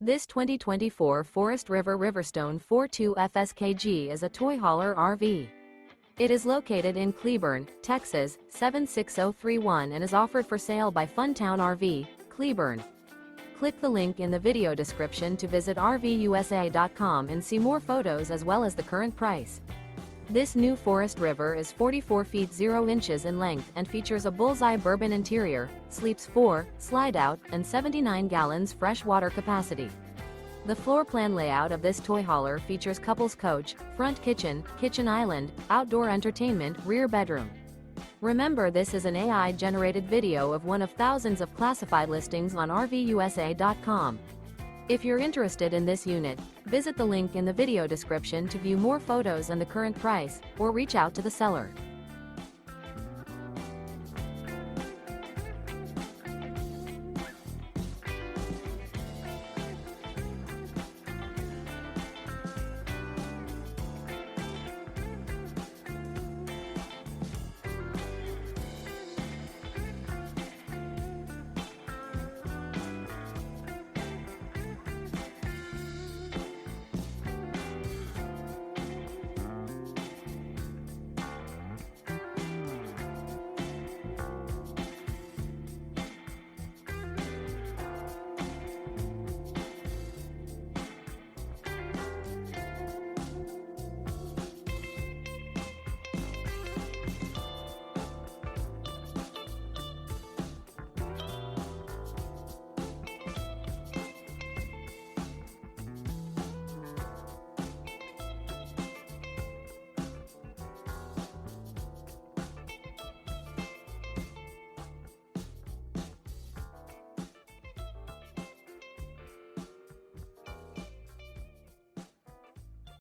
This 2024 Forest River RiverStone 42 FSKG is a toy hauler RV. It is located in Cleburne, Texas, 76031 and is offered for sale by Funtown RV, Cleburne. Click the link in the video description to visit RVUSA.com and see more photos as well as the current price. This new Forest River is 44 feet 0 inches in length and features a Bullseye Bourbon interior, sleeps 4, Slideout, and 79 gallons fresh water capacity. The floor plan layout of this toy hauler features couples coach, front kitchen, kitchen island, outdoor entertainment, rear bedroom. Remember, this is an AI-generated video of one of thousands of classified listings on RVUSA.com. If you're interested in this unit, visit the link in the video description to view more photos and the current price, or reach out to the seller.